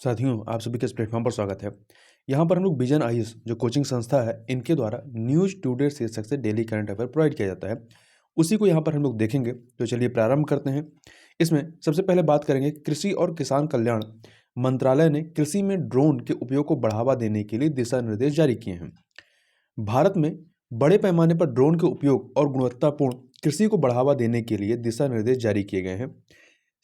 साथियों, आप सभी का इस प्लेटफॉर्म पर स्वागत है। यहाँ पर हम लोग विजन आईएएस जो कोचिंग संस्था है, इनके द्वारा न्यूज़ टुडे शीर्षक से डेली करंट अफेयर प्रोवाइड किया जाता है। उसी को यहाँ पर हम लोग देखेंगे। तो चलिए प्रारंभ करते हैं। इसमें सबसे पहले बात करेंगे, कृषि और किसान कल्याण मंत्रालय ने कृषि में ड्रोन के उपयोग को बढ़ावा देने के लिए दिशा निर्देश जारी किए हैं। भारत में बड़े पैमाने पर ड्रोन के उपयोग और गुणवत्तापूर्ण कृषि को बढ़ावा देने के लिए दिशा निर्देश जारी किए गए हैं।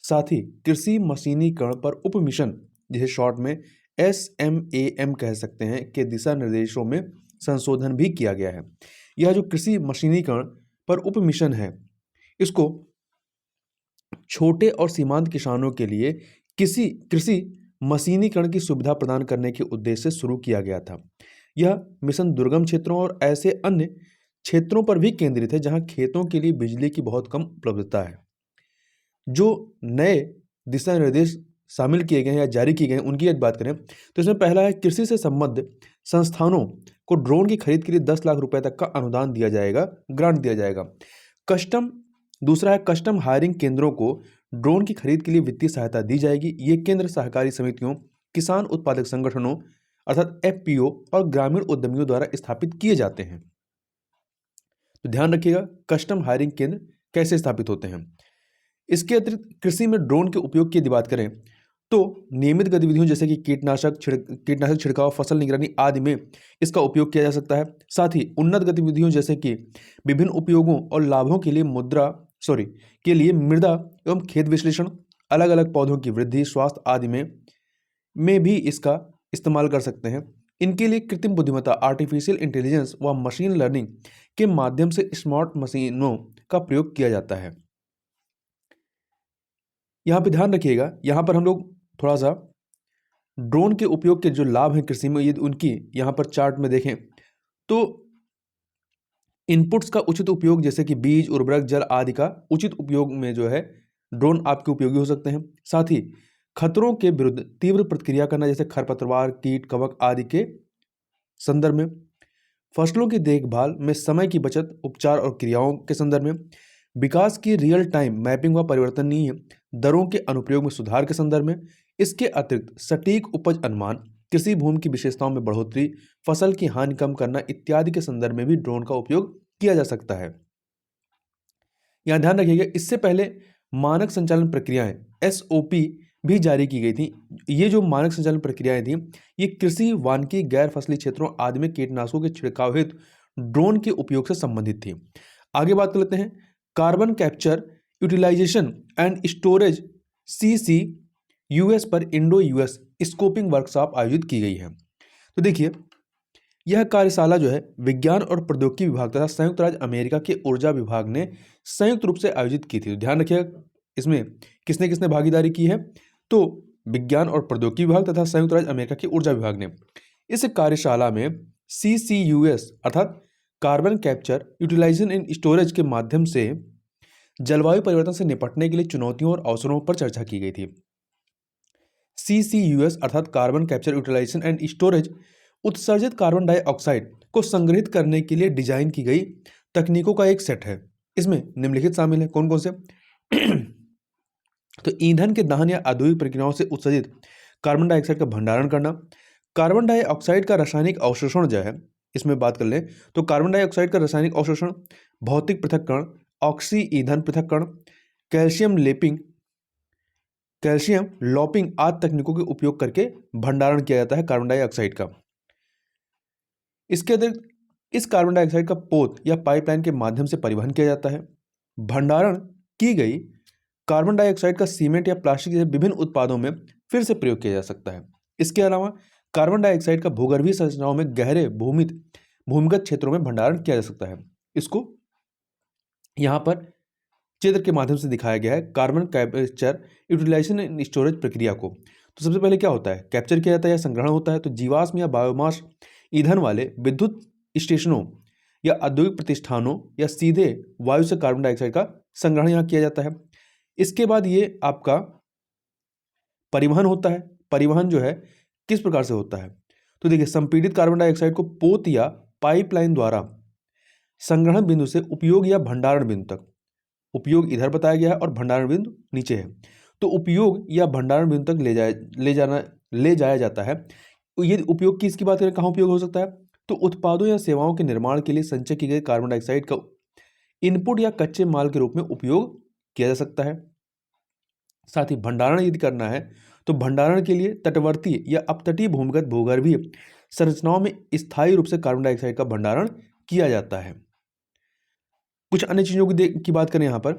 साथ ही कृषि मशीनीकरण पर उप मिशन, जिसे शॉर्ट में SMAM कह सकते हैं, के दिशा निर्देशों में संशोधन भी किया गया है। यह जो कृषि मशीनीकरण पर उप मिशन है, इसको छोटे और सीमांत किसानों के लिए कृषि मशीनीकरण की सुविधा प्रदान करने के उद्देश्य से शुरू किया गया था। यह मिशन दुर्गम क्षेत्रों और ऐसे अन्य क्षेत्रों पर भी केंद्रित है जहां खेतों के लिए बिजली की बहुत कम उपलब्धता है। जो नए दिशा निर्देश शामिल किए गए हैं या जारी किए गए हैं, उनकी यदि बात करें तो इसमें पहला है, कृषि से संबद्ध संस्थानों को ड्रोन की खरीद के लिए 10 लाख रुपए तक का अनुदान दिया जाएगा, ग्रांट दिया जाएगा। दूसरा है, कस्टम हायरिंग केंद्रों को ड्रोन की खरीद के लिए वित्तीय सहायता दी जाएगी। ये केंद्र सहकारी समितियों, किसान उत्पादक संगठनों अर्थात FPO और ग्रामीण उद्यमियों द्वारा स्थापित किए जाते हैं। तो ध्यान रखिएगा, कस्टम हायरिंग केंद्र कैसे स्थापित होते हैं। इसके अतिरिक्त कृषि में ड्रोन के उपयोग की यदि बात करें तो नियमित गतिविधियों जैसे कि कीटनाशक छिड़काव, फसल निगरानी आदि में इसका उपयोग किया जा सकता है। साथ ही उन्नत गतिविधियों जैसे कि विभिन्न उपयोगों और लाभों के लिए मृदा एवं खेत विश्लेषण, अलग अलग पौधों की वृद्धि, स्वास्थ्य आदि में भी इसका इस्तेमाल कर सकते हैं। इनके लिए कृत्रिम बुद्धिमत्ता, आर्टिफिशियल इंटेलिजेंस व मशीन लर्निंग के माध्यम से स्मार्ट मशीनों का प्रयोग किया जाता है। यहाँ पे ध्यान रखिएगा, यहाँ पर हम लोग थोड़ा सा ड्रोन के उपयोग के जो लाभ हैं कृषि में, यदि उनकी यहाँ पर चार्ट में देखें तो इनपुट्स का उचित उपयोग जैसे कि बीज, उर्वरक, जल आदि का उचित उपयोग में जो है ड्रोन आपके उपयोगी हो सकते हैं। साथ ही खतरों के विरुद्ध तीव्र प्रतिक्रिया करना जैसे खरपतवार, कीट, कवक आदि के संदर्भ में, फसलों की देखभाल में समय की बचत, उपचार और क्रियाओं के संदर्भ में, विकास की रियल टाइम मैपिंग व परिवर्तनीय दरों के अनुप्रयोग में सुधार के संदर्भ में। इसके अतिरिक्त सटीक उपज अनुमान, कृषि भूमि की विशेषताओं में बढ़ोतरी, फसल की हानि कम करना इत्यादि के संदर्भ में भी ड्रोन का उपयोग किया जा सकता है। यहां ध्यान रखिएगा, इससे पहले मानक संचालन प्रक्रियाएं SOP भी जारी की गई थी। ये जो मानक संचालन प्रक्रियाएं थी, ये कृषि, वानिकी, गैर फसली क्षेत्रों आदि में कीटनाशकों के छिड़काव हेतु ड्रोन के उपयोग से संबंधित थी। आगे बात कर लेते हैं, carbon capture, utilization and storage CCUS पर इंडो US स्कोपिंग वर्कशॉप आयोजित की गई है। तो देखिए, यह कार्यशाला जो है विज्ञान और प्रौद्योगिकी विभाग तथा संयुक्त राज्य अमेरिका के ऊर्जा विभाग ने संयुक्त रूप से आयोजित की थी। तो ध्यान रखिएगा, इसमें किसने किसने भागीदारी की है, तो विज्ञान और प्रौद्योगिकी विभाग तथा संयुक्त राज्य अमेरिका के ऊर्जा विभाग ने। इस कार्यशाला में CCUS अर्थात carbon capture, utilization and storage के माध्यम से जलवायु परिवर्तन से निपटने के लिए चुनौतियों और अवसरों पर चर्चा की गई थी। CCUS अर्थात carbon capture, utilization and storage उत्सर्जित कार्बन डाइऑक्साइड को संग्रहित करने के लिए डिजाइन की गई तकनीकों का एक सेट है। इसमें निम्नलिखित शामिल है, कौन कौन से तो ईंधन के दहन या औद्योगिक प्रक्रियाओं से उत्सर्जित कार्बन डाइऑक्साइड का भंडारण करना, कार्बन डाइऑक्साइड का रासायनिक अवशोषण जो है, इसमें बात कर लें तो कार्बन डाइऑक्साइड का रासायनिक अवशोषण, भौतिक पृथक्करण, ऑक्सी ईंधन पृथक्करण, कैल्शियम लॉपिंग आदि तकनीकों के उपयोग करके भंडारण किया जाता है कार्बन डाइऑक्साइड का। इसके अतिरिक्त इस कार्बन डाइऑक्साइड का पोत या पाइपलाइन के माध्यम से परिवहन किया जाता है। भंडारण की गई कार्बन डाइऑक्साइड का सीमेंट या प्लास्टिक जैसे विभिन्न उत्पादों में फिर से प्रयोग किया जा सकता है। इसके अलावा कार्बन डाइऑक्साइड का भूगर्भीय संरचनाओं में गहरे भूमिगत क्षेत्रों में भंडारण किया जा सकता है। इसको यहाँ पर चित्र के माध्यम से दिखाया गया है, carbon capture, utilization and storage प्रक्रिया को। तो सबसे पहले क्या होता है, कैप्चर किया जाता है या संग्रहण होता है। तो जीवाश्म या बायोमास ईंधन वाले विद्युत स्टेशनों या औद्योगिक प्रतिष्ठानों या सीधे वायु से कार्बन डाइऑक्साइड का संग्रहण यहाँ किया जाता है। इसके बाद ये आपका परिवहन होता है। परिवहन जो है किस प्रकार से होता है, तो देखिए, संपीड़ित कार्बन डाइऑक्साइड को पोत या पाइपलाइन द्वारा संग्रहण बिंदु से उपयोग या भंडारण बिंदु तक, उपयोग इधर बताया गया है और भंडारण बिंदु नीचे है, तो उपयोग या भंडारण बिंदु तक ले जाना ले जाया जाता है। तो ये उपयोग की इसकी बात करें, कहाँ उपयोग हो सकता है? तो उत्पादों या सेवाओं के निर्माण के लिए संचय की गई कार्बन डाइऑक्साइड का इनपुट या कच्चे माल के रूप में उपयोग किया जा सकता है। साथ ही भंडारण यदि करना है तो भंडारण के लिए तटवर्ती या अपतटीय भूमिगत भूगर्भीय संरचनाओं में स्थायी रूप से कार्बन डाइऑक्साइड का भंडारण किया जाता है। कुछ अन्य चीजों की बात करें यहाँ पर,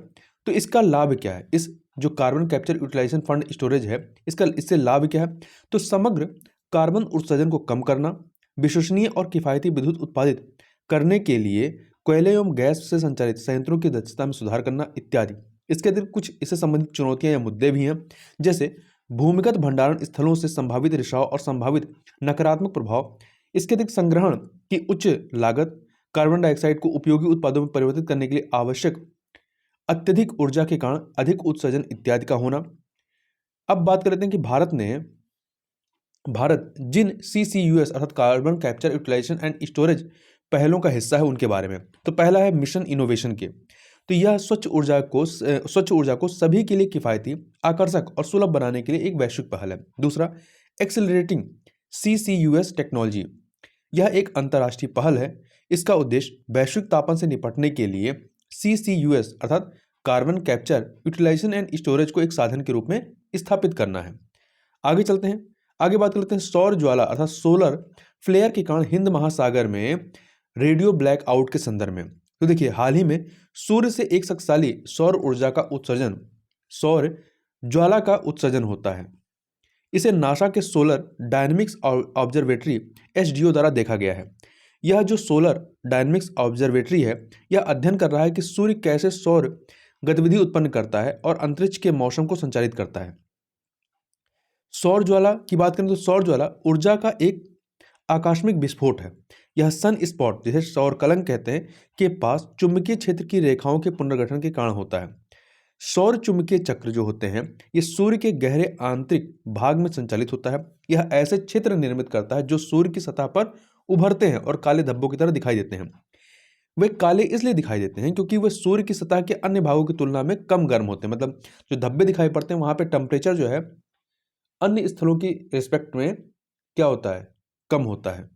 तो इसका लाभ क्या है? इस जो carbon capture utilization and storage है, इससे लाभ क्या है? तो समग्र कार्बन उत्सर्जन को कम करना, विश्वसनीय और किफायती विद्युत उत्पादित करने के लिए कोयले एवं गैस से संचालित संयंत्रों की दक्षता में सुधार करना इत्यादि। इसके अतिरिक्त कुछ इससे संबंधित चुनौतियां या मुद्दे भी हैं, जैसे भूमिगत भंडारण स्थलों से संभावित रिसाव और संभावित नकारात्मक प्रभाव। इसके अतिरिक्त संग्रहण की उच्च लागत, कार्बन डाइऑक्साइड को उपयोगी उत्पादों में परिवर्तित करने के लिए आवश्यक अत्यधिक ऊर्जा के कारण अधिक उत्सर्जन इत्यादि का होना। अब बात कर लेते हैं कि भारत जिन CCUS अर्थात carbon capture utilization and storage पहलों का हिस्सा है उनके बारे में। तो पहला है मिशन इनोवेशन के, तो यह स्वच्छ ऊर्जा को सभी के लिए किफायती, आकर्षक और सुलभ बनाने के लिए एक वैश्विक पहल है। दूसरा, एक्सेलरेटिंग CCUS टेक्नोलॉजी, यह एक अंतर्राष्ट्रीय पहल है। इसका उद्देश्य वैश्विक तापमान से निपटने के लिए CCUS अर्थात carbon capture utilization and storage को एक साधन के रूप में स्थापित करना है। आगे चलते हैं, आगे बात करते हैं सौर ज्वाला अर्थात सोलर फ्लेयर के कारण हिंद महासागर में रेडियो ब्लैक आउट के संदर्भ में। तो देखिए, हाल ही में सूर्य से एक शक्तिशाली सौर ज्वाला का उत्सर्जन होता है। इसे नासा के सोलर डायनेमिक्स ऑब्जर्वेटरी SDO द्वारा देखा गया है। यह जो सोलर डायनेमिक्स ऑब्जर्वेटरी है, यह अध्ययन कर रहा है कि सूर्य कैसे सौर गतिविधि उत्पन्न करता है और अंतरिक्ष के मौसम को संचालित करता है। सौर ज्वाला की बात करें तो सौर ज्वाला ऊर्जा का एक आकस्मिक विस्फोट है। यह सन स्पॉट, जिसे सौर कलंक कहते हैं, के पास चुंबकीय क्षेत्र की रेखाओं के पुनर्गठन के कारण होता है। सौर चुंबकीय चक्र जो होते हैं, ये सूर्य के गहरे आंतरिक भाग में संचालित होता है। यह ऐसे क्षेत्र निर्मित करता है जो सूर्य की सतह पर उभरते हैं और काले धब्बों की तरह दिखाई देते हैं। वे काले इसलिए दिखाई देते हैं क्योंकि वे सूर्य की सतह के अन्य भागों की तुलना में कम गर्म होते हैं। मतलब जो धब्बे दिखाई पड़ते हैं वहां पे टेम्परेचर जो है अन्य स्थलों की रिस्पेक्ट में क्या होता है, कम होता है।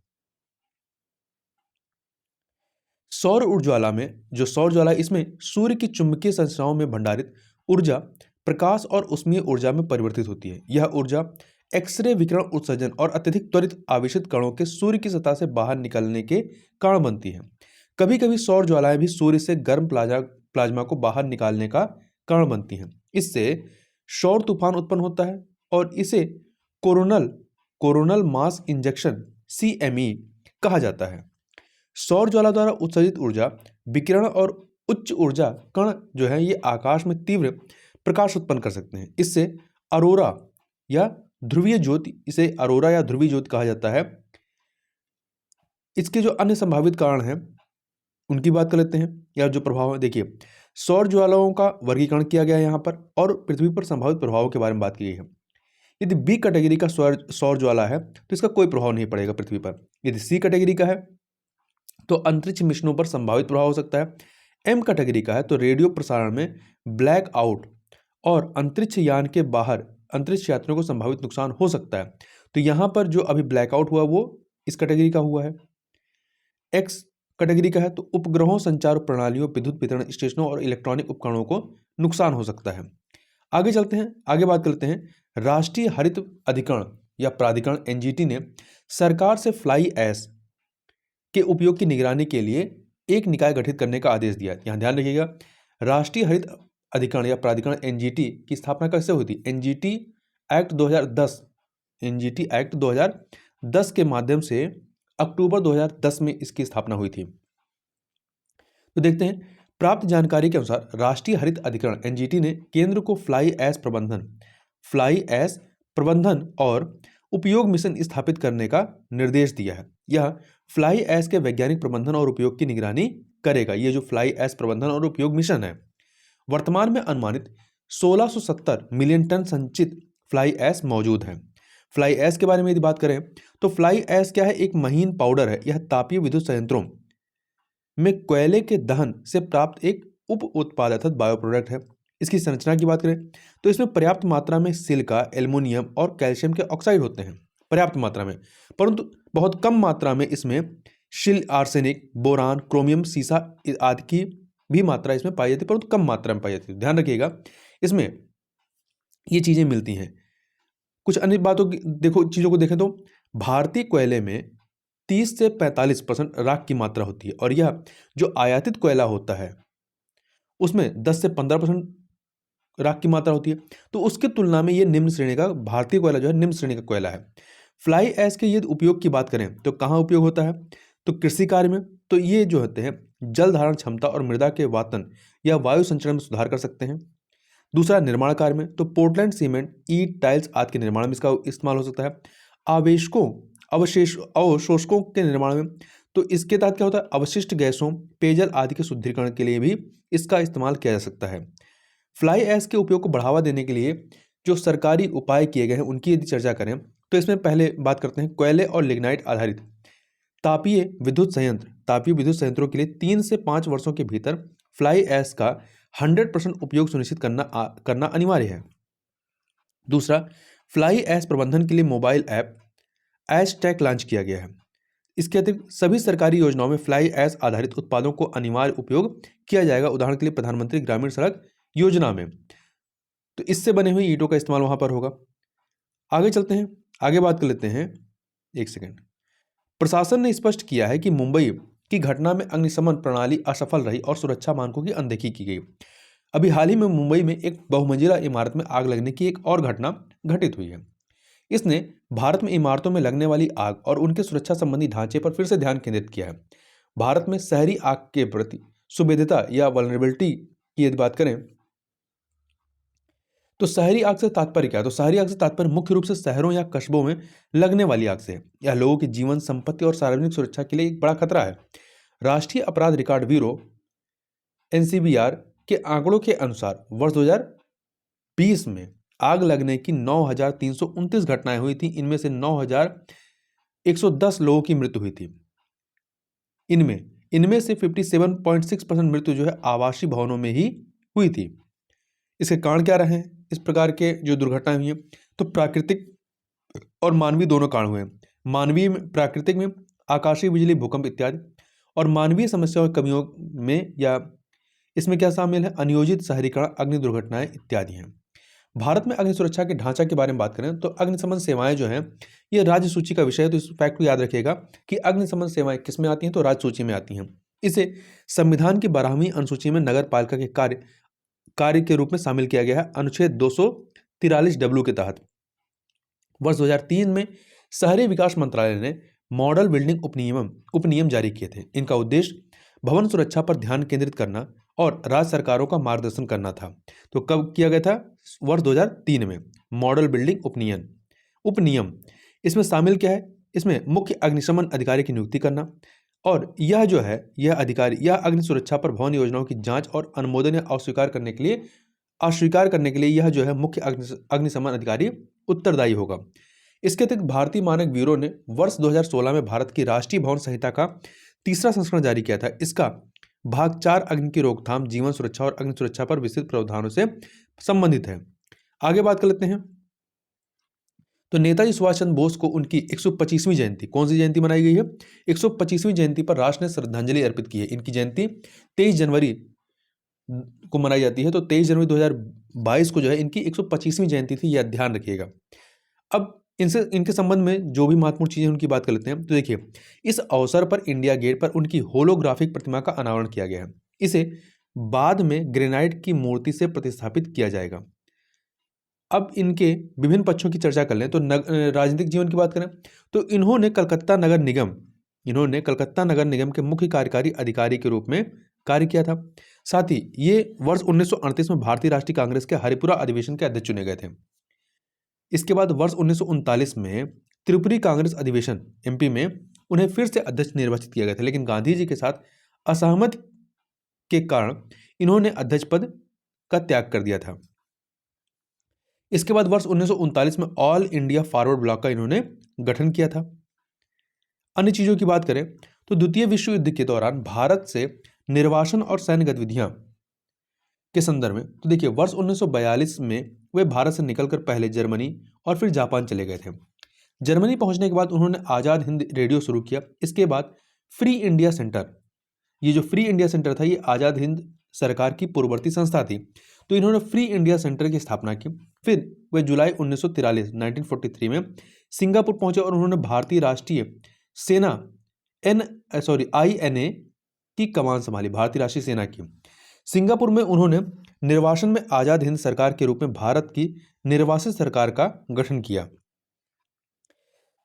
सौर ज्वाला इसमें सूर्य की चुंबकीय संरचनाओं में भंडारित ऊर्जा प्रकाश और उष्मीय ऊर्जा में परिवर्तित होती है। यह ऊर्जा एक्सरे विकिरण उत्सर्जन और अत्यधिक त्वरित आवेशित कणों के सूर्य की सतह से बाहर निकलने के कारण बनती है। कभी कभी सौर ज्वालाएं भी सूर्य से गर्म प्लाज्मा को बाहर निकालने का कारण बनती हैं। इससे सौर तूफान उत्पन्न होता है और इसे कोरोनल मास इंजेक्शन CME कहा जाता है। सौर ज्वाला द्वारा उत्सर्जित ऊर्जा विकिरण और उच्च ऊर्जा कण जो है ये आकाश में तीव्र प्रकाश उत्पन्न कर सकते हैं। इससे अरोरा या ध्रुवीय ज्योति कहा जाता है। इसके जो अन्य संभावित कारण हैं उनकी बात कर लेते हैं, या जो प्रभाव है। देखिए, सौर ज्वालाओं का वर्गीकरण किया गया है यहाँ पर और पृथ्वी पर संभावित प्रभावों के बारे में बात की गई है। यदि B कैटेगरी का सौर ज्वाला है तो इसका कोई प्रभाव नहीं पड़ेगा पृथ्वी पर। यदि C कैटेगरी का है तो अंतरिक्ष मिशनों पर संभावित प्रभाव हो सकता है। M कैटेगरी का है तो रेडियो प्रसारण में ब्लैक आउट और अंतरिक्ष यान के बाहर अंतरिक्ष यात्रियों को संभावित नुकसान हो सकता है। तो यहाँ पर जो अभी ब्लैकआउट हुआ वो इस कैटेगरी का हुआ है। X कैटेगरी का है तो उपग्रहों, संचार प्रणालियों, विद्युत वितरण स्टेशनों और इलेक्ट्रॉनिक उपकरणों को नुकसान हो सकता है। आगे चलते हैं, आगे बात करते हैं। राष्ट्रीय हरित अधिकरण या प्राधिकरण NGT ने सरकार से फ्लाई ऐश के उपयोग की निगरानी के लिए एक निकाय गठित करने का आदेश दिया। यहाँ ध्यान रखिएगा, राष्ट्रीय हरित अधिकरण या प्राधिकरण NGT की स्थापना कैसे हुई थी? NGT एक्ट 2010 के माध्यम से अक्टूबर 2010 में इसकी स्थापना हुई थी। तो देखते हैं, प्राप्त जानकारी के अनुसार राष्ट्रीय हरित अधिकरण NGT ने केंद्र को फ्लाई ऐश प्रबंधन और उपयोग मिशन स्थापित करने का निर्देश दिया है। यह फ्लाई ऐश के वैज्ञानिक प्रबंधन और उपयोग की निगरानी करेगा। ये जो फ्लाई ऐश प्रबंधन और उपयोग मिशन है, वर्तमान में अनुमानित 1670 मिलियन टन संचित फ्लाई ऐश मौजूद है। फ्लाई ऐश के बारे में यदि बात करें तो फ्लाई ऐश क्या है? एक महीन पाउडर है। यह तापीय विद्युत संयंत्रों में कोयले के दहन से प्राप्त एक उप उत्पाद अर्थात बायो प्रोडक्ट है। इसकी संरचना की बात करें तो इसमें पर्याप्त मात्रा में सिलिका, एल्युमिनियम और कैल्शियम के ऑक्साइड होते हैं, पर्याप्त मात्रा में, परंतु बहुत कम मात्रा में इसमें शिल, आर्सेनिक, बोरान, क्रोमियम, सीसा आदि की भी मात्रा इसमें पाई जाती है, परंतु कम मात्रा में पाई जाती है। ध्यान रखिएगा, इसमें ये चीज़ें मिलती हैं। कुछ अन्य बातों की देखो, चीज़ों को देखें तो भारतीय कोयले में 30 से 45% राख की मात्रा होती है, और यह जो आयातित कोयला होता है उसमें 10 से 15% राख की मात्रा होती है। तो उसकी तुलना में ये निम्न श्रेणी का भारतीय कोयला जो है निम्न श्रेणी का कोयला है। फ्लाई ऐश के यदि उपयोग की बात करें तो कहाँ उपयोग होता है, तो कृषि कार्य में। तो ये जो होते हैं जल धारण क्षमता और मृदा के वातन या वायु संचरण में सुधार कर सकते हैं। दूसरा, निर्माण कार्य में, तो पोर्टलैंड सीमेंट, ईंट, टाइल्स आदि के निर्माण में इसका इस्तेमाल हो सकता है। आवेशकों, अवशोषकों के निर्माण में, तो इसके तहत क्या होता है, अवशिष्ट गैसों, पेयजल आदि के शुद्धिकरण के लिए भी इसका इस्तेमाल किया जा सकता है। फ्लाई ऐश के उपयोग को बढ़ावा देने के लिए जो सरकारी उपाय किए गए हैं उनकी यदि चर्चा करें तो इसमें पहले बात करते हैं कोयले और लिग्नाइट आधारित तापीय विद्युत संयंत्र। तापीय विद्युत संयंत्रों के लिए 3 से 5 वर्षों के भीतर फ्लाई ऐश का 100% उपयोग सुनिश्चित करना अनिवार्य है। दूसरा, फ्लाई ऐश प्रबंधन के लिए मोबाइल ऐप ऐश टैग लॉन्च किया गया है। इसके अतिरिक्त सभी सरकारी योजनाओं में फ्लाई ऐश आधारित उत्पादों को अनिवार्य उपयोग किया जाएगा। उदाहरण के लिए प्रधानमंत्री ग्रामीण सड़क योजना में, तो इससे बने हुए ईंटों का इस्तेमाल वहां पर होगा। आगे चलते हैं, आगे बात कर लेते हैं। एक सेकंड। प्रशासन ने स्पष्ट किया है कि मुंबई की घटना में अग्निशमन प्रणाली असफल रही और सुरक्षा मानकों की अनदेखी की गई। अभी हाल ही में मुंबई में एक बहुमंजिला इमारत में आग लगने की एक और घटना घटित हुई है। इसने भारत में इमारतों में लगने वाली आग और उनके सुरक्षा संबंधी ढांचे पर फिर से ध्यान केंद्रित किया है। भारत में शहरी आग के प्रति सुविधता या वल्नरेबिलिटी की यदि बात करें तो शहरी आग से तात्पर्य क्या है, तो शहरी आग से तात्पर्य मुख्य रूप से शहरों या कस्बों में लगने वाली आग से है। यह लोगों की जीवन, संपत्ति और सार्वजनिक सुरक्षा के लिए एक बड़ा खतरा है। राष्ट्रीय अपराध रिकॉर्ड ब्यूरो एनसीबीआर के आंकड़ों के अनुसार वर्ष 2020 में आग लगने की 9,329 घटनाएं हुई थी। इनमें से 9,110 लोगों की मृत्यु हुई थी। इनमें से 57.6% मृत्यु जो है आवासीय भवनों में ही हुई थी। इसके कारण क्या रहे हैं इस प्रकार के जो दुर्घटनाएं हुई हैं, तो प्राकृतिक और मानवीय दोनों कारण हुए हैं। मानवीय में, प्राकृतिक में आकाशीय बिजली, भूकंप इत्यादि, और मानवीय समस्याओं कमियों में या इसमें क्या शामिल है, अनियोजित शहरीकरण, अग्नि दुर्घटनाएं इत्यादि हैं। भारत में अग्नि सुरक्षा के ढांचा के बारे में बात करें तो अग्निशमन सेवाएं जो हैं ये राज्य सूची का विषय है। तो इस फैक्ट को याद रखिएगा कि अग्निशमन सेवाएं किस में आती हैं, तो राज्य सूची में आती हैं। इसे संविधान की 12वीं अनुसूची में नगर पालिका के कार्य के रूप में शामिल किया गया है अनुच्छेद 243W के तहत। वर्ष 2003 में शहरी विकास मंत्रालय ने मॉडल बिल्डिंग उपनियम जारी किए थे। इनका उद्देश्य भवन सुरक्षा पर ध्यान केंद्रित करना और राज्य सरकारों का मार्गदर्शन करना था। तो कब किया गया था, वर्ष 2003 में मॉडल बिल्डिंग उपनियम। इसमें शामिल क्या है, इसमें मुख्य अग्निशमन अधिकारी की नियुक्ति करना, और यह जो है यह अधिकारी यह अग्नि सुरक्षा पर भवन योजनाओं की जांच और अनुमोदन या अस्वीकार करने के लिए यह जो है मुख्य अग्निशमन अधिकारी उत्तरदायी होगा। इसके अतिरिक्त भारतीय मानक ब्यूरो ने वर्ष 2016 में भारत की राष्ट्रीय भवन संहिता का 3रा संस्करण जारी किया था। इसका भाग 4 अग्नि की रोकथाम, जीवन सुरक्षा और अग्नि सुरक्षा पर विस्तृत प्रावधानों से संबंधित है। आगे बात कर लेते हैं, तो नेताजी सुभाष चंद्र बोस को उनकी 125वीं जयंती, कौन सी जयंती मनाई गई है, 125वीं जयंती पर राष्ट्र ने श्रद्धांजलि अर्पित की है। इनकी जयंती 23 जनवरी को मनाई जाती है। तो 23 जनवरी 2022 को जो है इनकी 125वीं जयंती थी, यह ध्यान रखिएगा। अब इनके संबंध में जो भी महत्वपूर्ण चीजें उनकी बात कर लेते हैं। तो देखिए, इस अवसर पर इंडिया गेट पर उनकी होलोग्राफिक प्रतिमा का अनावरण किया गया है। इसे बाद में ग्रेनाइट की मूर्ति से प्रतिस्थापित किया जाएगा। अब इनके विभिन्न पक्षों की चर्चा कर लें तो राजनीतिक जीवन की बात करें तो इन्होंने कलकत्ता नगर निगम के मुख्य कार्यकारी अधिकारी के रूप में कार्य किया था। साथ ही ये वर्ष 1938 में भारतीय राष्ट्रीय कांग्रेस के हरिपुरा अधिवेशन के अध्यक्ष चुने गए थे। इसके बाद वर्ष 1939 में त्रिपुरी कांग्रेस अधिवेशन एमपी में उन्हें फिर से अध्यक्ष निर्वाचित किया गया था, लेकिन गांधी जी के साथ असहमति के कारण इन्होंने अध्यक्ष पद का त्याग कर दिया था। इसके बाद वर्ष 1939 में ऑल इंडिया फॉरवर्ड ब्लॉक का इन्होंने गठन किया था। अन्य चीजों की बात करें तो द्वितीय विश्व युद्ध के दौरान भारत से निर्वासन और सैन्य गतिविधियां के संदर्भ में, तो देखिए वर्ष 1942 में वे भारत से निकलकर पहले जर्मनी और फिर जापान चले गए थे। जर्मनी पहुंचने के बाद उन्होंने आज़ाद हिंद रेडियो शुरू किया। इसके बाद फ्री इंडिया सेंटर, ये जो फ्री इंडिया सेंटर था ये आज़ाद हिंद सरकार की पूर्ववर्ती संस्था थी, तो इन्होंने फ्री इंडिया सेंटर की स्थापना की। फिर वे जुलाई 1943 में सिंगापुर पहुंचे और उन्होंने भारतीय राष्ट्रीय सेना INA की कमान संभाली, भारतीय राष्ट्रीय सेना की। सिंगापुर में उन्होंने निर्वासन में आज़ाद हिंद सरकार के रूप में भारत की निर्वासित सरकार का गठन किया।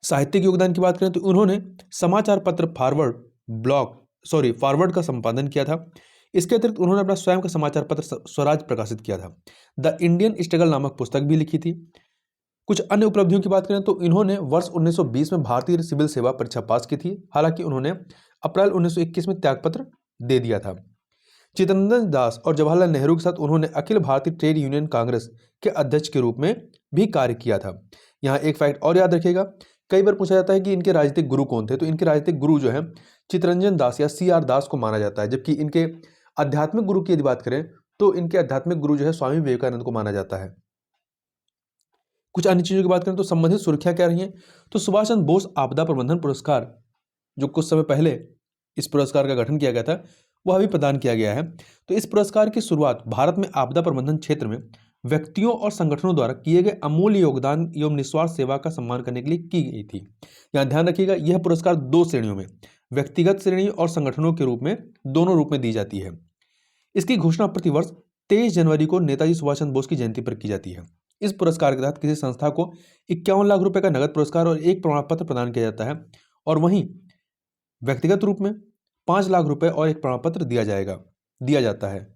साहित्यिक योगदान की बात करें तो उन्होंने समाचार पत्र फॉरवर्ड का संपादन किया था। इसके अतिरिक्त उन्होंने अपना स्वयं का समाचार पत्र स्वराज प्रकाशित किया था। द इंडियन स्ट्रगल नामक पुस्तक भी लिखी थी। कुछ अन्य उपलब्धियों की बात करें तो इन्होंने वर्ष 1920 में भारतीय सिविल सेवा परीक्षा पास की थी। हालांकि उन्होंने अप्रैल 1921 में त्यागपत्र दे दिया था। चित्तरंजन दास और जवाहरलाल नेहरू के साथ उन्होंने अखिल भारतीय ट्रेड यूनियन कांग्रेस के अध्यक्ष के रूप में भी कार्य किया था। यहाँ एक फैक्ट और याद रखिएगा, कई बार पूछा जाता है कि इनके राजनीतिक गुरु कौन थे, तो इनके राजनीतिक गुरु जो है चित्तरंजन दास या CR दास को माना जाता है। जबकि इनके आध्यात्मिक गुरु की यदि बात करें तो इनके आध्यात्मिक गुरु जो है स्वामी विवेकानंद को माना जाता है। कुछ अन्य चीजों की बात करें तो संबंधित सुर्खियां क्या रही हैं, तो सुभाष चंद्र बोस आपदा प्रबंधन पुरस्कार, जो कुछ समय पहले इस पुरस्कार का गठन किया गया था, वह अभी प्रदान किया गया है। तो इस पुरस्कार की शुरुआत भारत में आपदा प्रबंधन क्षेत्र में व्यक्तियों और संगठनों द्वारा किए गए अमूल्य योगदान एवं निस्वार्थ सेवा का सम्मान करने के लिए की गई थी। यहाँ ध्यान रखिएगा, यह पुरस्कार 2 श्रेणियों में, व्यक्तिगत श्रेणी और संगठनों के रूप में, दोनों रूप में दी जाती है। इसकी घोषणा प्रतिवर्ष 23 जनवरी को नेताजी सुभाष चंद्र बोस की जयंती पर की जाती है। इस पुरस्कार के तहत किसी संस्था को 51 लाख रुपए का नगद पुरस्कार और एक प्रमाण पत्र प्रदान किया जाता है, और वहीं व्यक्तिगत रूप में 5 लाख रुपए और एक प्रमाण पत्र दिया जाता है।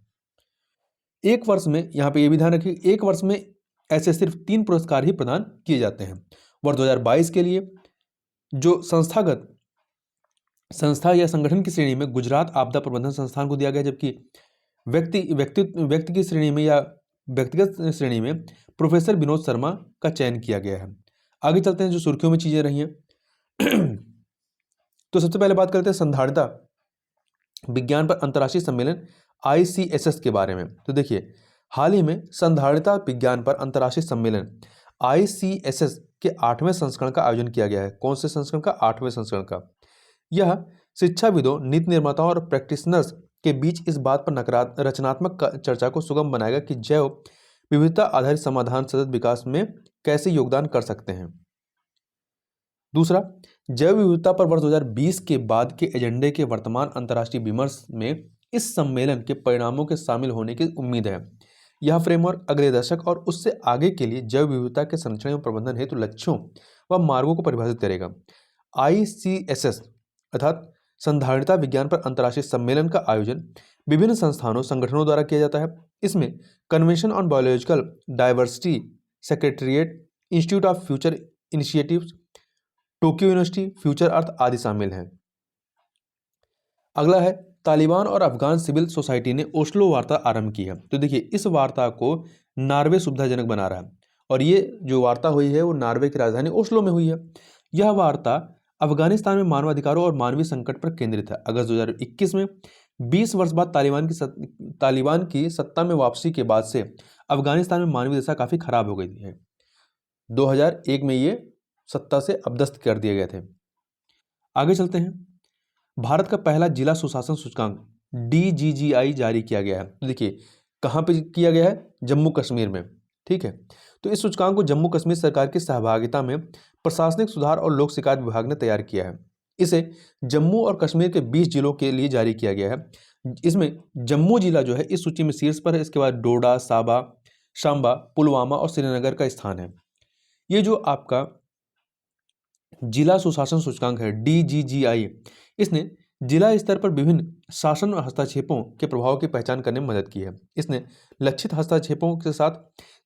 एक वर्ष में, यहाँ पे ये भी ध्यान रखिए, एक वर्ष में ऐसे सिर्फ 3 पुरस्कार ही प्रदान किए जाते हैं। वर्ष 2022 के लिए जो संस्था या संगठन की श्रेणी में गुजरात आपदा प्रबंधन संस्थान को दिया गया, जबकि व्यक्ति की श्रेणी में या व्यक्तिगत श्रेणी में प्रोफेसर विनोद शर्मा का चयन किया गया है। आगे चलते हैं जो सुर्खियों में चीजें रही हैं। तो सबसे पहले बात करते हैं संधारिता विज्ञान पर अंतर्राष्ट्रीय सम्मेलन ICSS के बारे में। तो देखिए, हाल ही में संधारिता विज्ञान पर अंतर्राष्ट्रीय सम्मेलन ICSS के 8वें संस्करण का आयोजन किया गया है। कौन से संस्करण का? 8वें संस्करण का। यह शिक्षाविदों, नीति निर्माताओं और प्रैक्टिशनर्स के बीच इस बात पर रचनात्मक चर्चा को सुगम बनाएगा कि जैव विविधता आधारित समाधान सतत विकास में कैसे योगदान कर सकते हैं। दूसरा, जैव विविधता पर वर्ष 2020 के बाद के एजेंडे के वर्तमान अंतर्राष्ट्रीय विमर्श में इस सम्मेलन के परिणामों के शामिल होने की उम्मीद है। यह फ्रेमवर्क अगले दशक और उससे आगे के लिए जैव विविधता के संरक्षण एवं प्रबंधन हेतु लक्ष्यों व मार्गों को परिभाषित करेगा। ICSS अर्थात संधारिता विज्ञान पर अंतर्राष्ट्रीय सम्मेलन का आयोजन विभिन्न संस्थानों, संगठनों द्वारा किया जाता है। इसमें Convention on Biological Diversity, Secretariat, Institute of Future Initiatives, Tokyo University, Future Earth आदि शामिल हैं। अगला है, तालिबान और अफगान सिविल सोसाइटी ने ओस्लो वार्ता आरंभ की है। तो देखिए, इस वार्ता को नॉर्वे सुविधाजनक बना रहा है, और ये जो वार्ता हुई है वो नॉर्वे की राजधानी ओस्लो में हुई है। यह वार्ता अफगानिस्तान में मानवाधिकारों और मानवीय संकट पर केंद्रित है। अगस्त 2021 में 20 वर्ष बाद तालिबान की सत्ता में वापसी के बाद से अफगानिस्तान में मानवीय दशा काफी खराब हो गई है। 2001 में ये सत्ता से अपदस्थ कर दिए गए थे। आगे चलते हैं, भारत का पहला जिला सुशासन सूचकांक DGGI जारी किया गया है। तो देखिए, कहाँ पे किया गया है? जम्मू कश्मीर में। ठीक है, तो इस सूचकांक को जम्मू कश्मीर सरकार की सहभागिता में प्रशासनिक सुधार और लोक शिकायत विभाग ने तैयार किया है। इसे जम्मू और कश्मीर के 20 जिलों के लिए जारी किया गया है। इसमें जम्मू जिला जो है इस सूची में शीर्ष पर है। इसके बाद डोडा, सांबा, पुलवामा और श्रीनगर का स्थान है। ये जो आपका जिला सुशासन सूचकांक है DGGI, इसने जिला स्तर पर विभिन्न शासन और हस्तक्षेपों के प्रभाव की पहचान करने में मदद की है। इसने लक्षित हस्तक्षेपों के साथ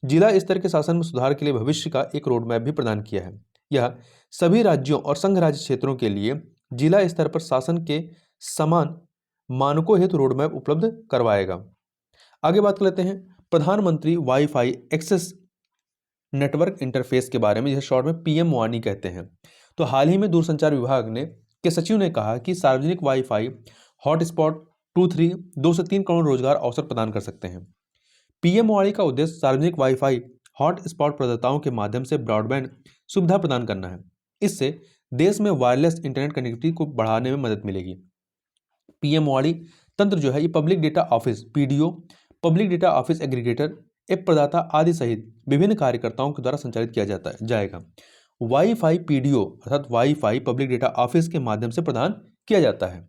जिला स्तर के शासन में सुधार के लिए भविष्य का एक रोड मैप भी प्रदान किया है। यह सभी राज्यों और संघ राज्य क्षेत्रों के लिए जिला स्तर पर शासन के समान मानकों हेतु रोड मैप उपलब्ध करवाएगा। आगे बात कर लेते हैं प्रधानमंत्री वाईफाई एक्सेस नेटवर्क इंटरफेस के बारे में, जिसे शॉर्ट में PM वानी कहते हैं। तो हाल ही में दूरसंचार विभाग के सचिव ने कहा कि सार्वजनिक वाईफाई हॉटस्पॉट 2 से 3 करोड़ रोजगार अवसर प्रदान कर सकते हैं। पीएमओआई का उद्देश्य सार्वजनिक वाईफाई हॉट स्पॉट प्रदाताओं के माध्यम से ब्रॉडबैंड सुविधा प्रदान करना है। इससे देश में वायरलेस इंटरनेट कनेक्टिविटी को बढ़ाने में मदद मिलेगी। पीएमओआई तंत्र जो है ये public data office PDO, public data office aggregator, app प्रदाता आदि सहित विभिन्न कार्यकर्ताओं के द्वारा संचालित किया जाएगा। वाईफाई पीडीओ अर्थात वाईफाई पब्लिक डेटा ऑफिस के माध्यम से प्रदान किया जाता है।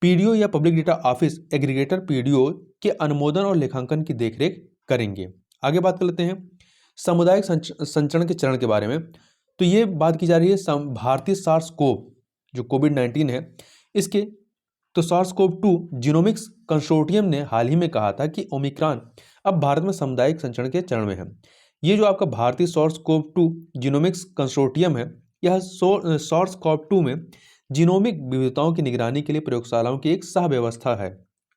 पीडीओ या public data office aggregator PDO के अनुमोदन और लेखांकन की देखरेख करेंगे। आगे बात कर लेते हैं सामुदायिक संचरण के चरण के बारे में। तो ये बात की जा रही है भारतीय सार्स कोव जो कोविड-19 है इसके। तो सार्स कोव 2 जीनोमिक्स कंसोर्टियम ने हाल ही में कहा था कि ओमिक्रॉन अब भारत में सामुदायिक संचरण के चरण में है। ये जो आपका भारतीय सार्स कोव 2 जीनोमिक्स कंसोर्टियम है, यह सार्स कोव 2 में जीनोमिक विविधताओं की निगरानी के लिए प्रयोगशालाओं की एक सह व्यवस्था है।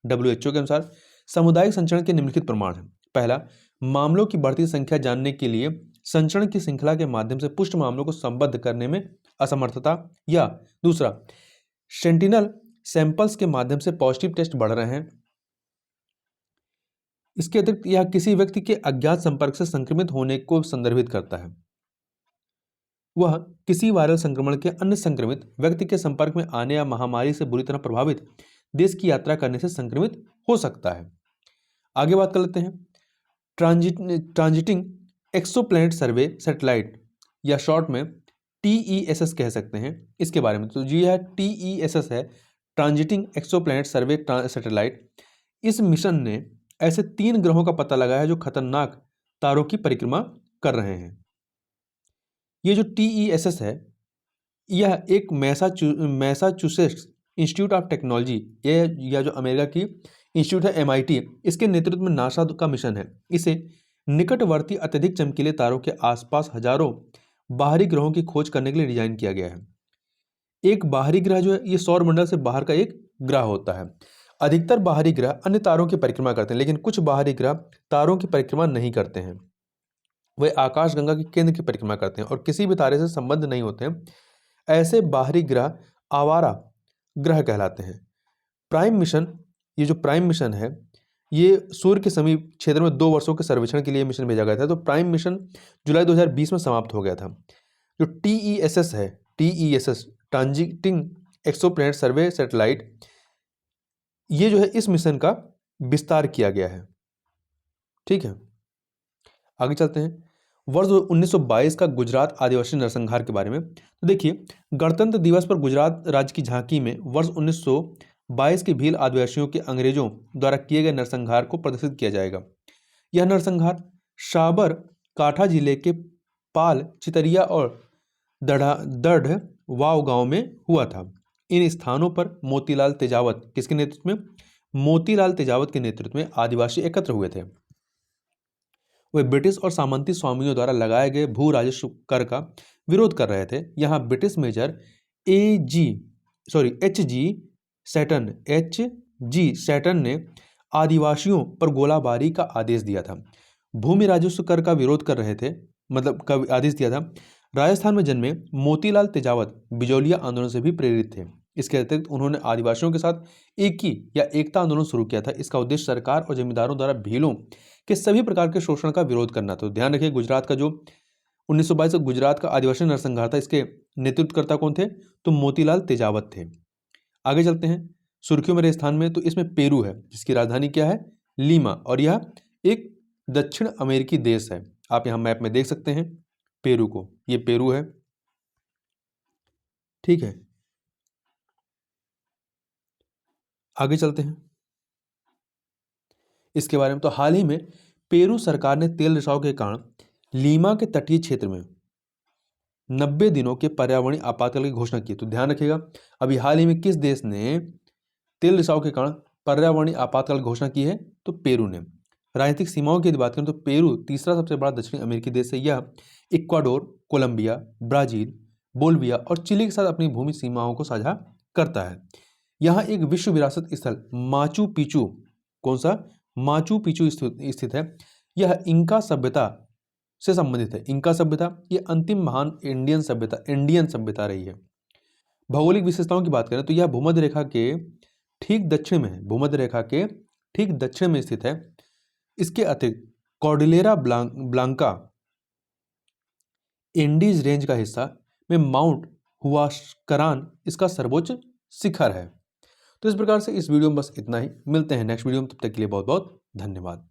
WHO के अनुसार सामुदायिक संचरण के निम्नलिखित प्रमाण हैं। पहला, मामलों की बढ़ती संख्या जानने के लिए संचरण की श्रृंखला के माध्यम से पुष्ट मामलों को संबद्ध करने में असमर्थता, या दूसरा, सेंटिनल सैंपल्स के माध्यम से पॉजिटिव टेस्ट बढ़ रहे हैं। इसके अतिरिक्त यह किसी व्यक्ति के अज्ञात संपर्क से संक्रमित होने को संदर्भित करता है। वह किसी वायरल संक्रमण के अन्य संक्रमित व्यक्ति के संपर्क में आने या महामारी से बुरी तरह प्रभावित देश की यात्रा करने से संक्रमित हो सकता है। आगे बात कर लेते हैं ट्रांजिटिंग एक्सोप्लैनेट सर्वे सैटेलाइट या शॉर्ट में TESS कह सकते हैं इसके बारे में। तो जी है TESS है, ट्रांजिटिंग एक्सोप्लैनेट सर्वे सैटेलाइट। इस मिशन ने ऐसे 3 ग्रहों का पता लगाया है जो खतरनाक तारों की परिक्रमा कर रहे हैं। ये जो TESS है यह एक मैसाचुसेट्स इंस्टीट्यूट ऑफ टेक्नोलॉजी या जो अमेरिका की इंस्टीट्यूट है MIT, इसके नेतृत्व में नासा का मिशन है। इसे निकटवर्ती अत्यधिक चमकीले तारों के आसपास हजारों बाहरी ग्रहों की खोज करने के लिए डिजाइन किया गया है। एक बाहरी ग्रह जो है ये सौरमंडल से बाहर का एक ग्रह होता है। अधिकतर बाहरी ग्रह अन्य तारों की परिक्रमा करते हैं, लेकिन कुछ बाहरी ग्रह तारों की परिक्रमा नहीं करते हैं। वे आकाशगंगा के केंद्र की परिक्रमा करते हैं और किसी भी तारे से संबंध नहीं होते हैं। ऐसे बाहरी ग्रह आवारा ग्रह कहलाते हैं। प्राइम मिशन, ये जो प्राइम मिशन है ये सूर्य के समीप क्षेत्र में 2 वर्षों के सर्वेक्षण के लिए मिशन भेजा गया था। तो प्राइम मिशन जुलाई 2020 में समाप्त हो गया था। जो TESS है, TESS ट्रांजिटिंग एक्सोप्लैनेट सर्वे सैटेलाइट, ये जो है इस मिशन का विस्तार किया गया है। ठीक है, आगे चलते हैं वर्ष 1922 का गुजरात आदिवासी नरसंहार के बारे में। तो देखिए, गणतंत्र दिवस पर गुजरात राज्य की झांकी में वर्ष 1922 के भील आदिवासियों के अंग्रेजों द्वारा किए गए नरसंहार को प्रदर्शित किया जाएगा। यह नरसंहार साबर काठा जिले के पाल, चितरिया और दढ़ वाव गांव में हुआ था। इन स्थानों पर मोतीलाल तेजावत किसके नेतृत्व में? मोतीलाल तेजावत के नेतृत्व में आदिवासी एकत्र हुए थे। वे ब्रिटिश और सामंती स्वामियों द्वारा लगाए गए भू राजस्व कर का विरोध कर रहे थे। यहाँ ब्रिटिश मेजर HG सैटन ने आदिवासियों पर गोलाबारी का आदेश दिया था। भूमि राजस्व कर का विरोध कर रहे थे, मतलब का आदेश दिया था। राजस्थान में जन्मे मोतीलाल तेजावत बिजौलिया आंदोलन से भी प्रेरित थे। इसके अतिरिक्त उन्होंने आदिवासियों के साथ एकता आंदोलन शुरू किया था। इसका उद्देश्य सरकार और जमींदारों द्वारा भीलों के सभी प्रकार के शोषण का विरोध करना। तो ध्यान रखिए, गुजरात का जो 1922 गुजरात का आदिवासी नरसंहार था, इसके नेतृत्वकर्ता कौन थे? तो मोतीलाल तेजावत थे। आगे चलते हैं सुर्खियों में राजस्थान में। तो इसमें पेरू है जिसकी राजधानी क्या है? लीमा, और यह एक दक्षिण अमेरिकी देश है। आप यहाँ मैप में देख सकते हैं पेरू को, ये पेरू है। ठीक है, आगे चलते हैं इसके बारे में। तो हाल ही में पेरू सरकार ने तेल रिसाव के कारण लीमा के तटीय क्षेत्र में 90 दिनों के पर्यावरणीय आपातकाल की घोषणा की। तो ध्यान रखिएगा, अभी हाल ही में किस देश ने तेल रिसाव के कारण पर्यावरणीय आपातकाल की घोषणा की है? तो पेरू ने। राजनीतिक सीमाओं की यदि बात करें तो पेरू तीसरा सबसे बड़ा दक्षिणी अमेरिकी देश है। यह इक्वाडोर, कोलंबिया, ब्राजील, बोल्विया और चिली के साथ अपनी भूमि सीमाओं को साझा करता है। यहाँ एक विश्व विरासत स्थल माचू पिचू, कौन सा? माचू पिचू स्थित है। यह इंका सभ्यता से संबंधित है। इंका सभ्यता ये अंतिम महान इंडियन सभ्यता रही है। भौगोलिक विशेषताओं की बात करें तो यह भूमध्य रेखा के ठीक दक्षिण में है। भूमध्य रेखा के ठीक दक्षिण में स्थित है। इसके अतिरिक्त कॉर्डिलेरा ब्लांका एंडीज रेंज का हिस्सा में माउंट हुआस्करान इसका सर्वोच्च शिखर है। तो इस प्रकार से इस वीडियो में बस इतना ही। मिलते हैं नेक्स्ट वीडियो में, तब तक के लिए बहुत बहुत धन्यवाद।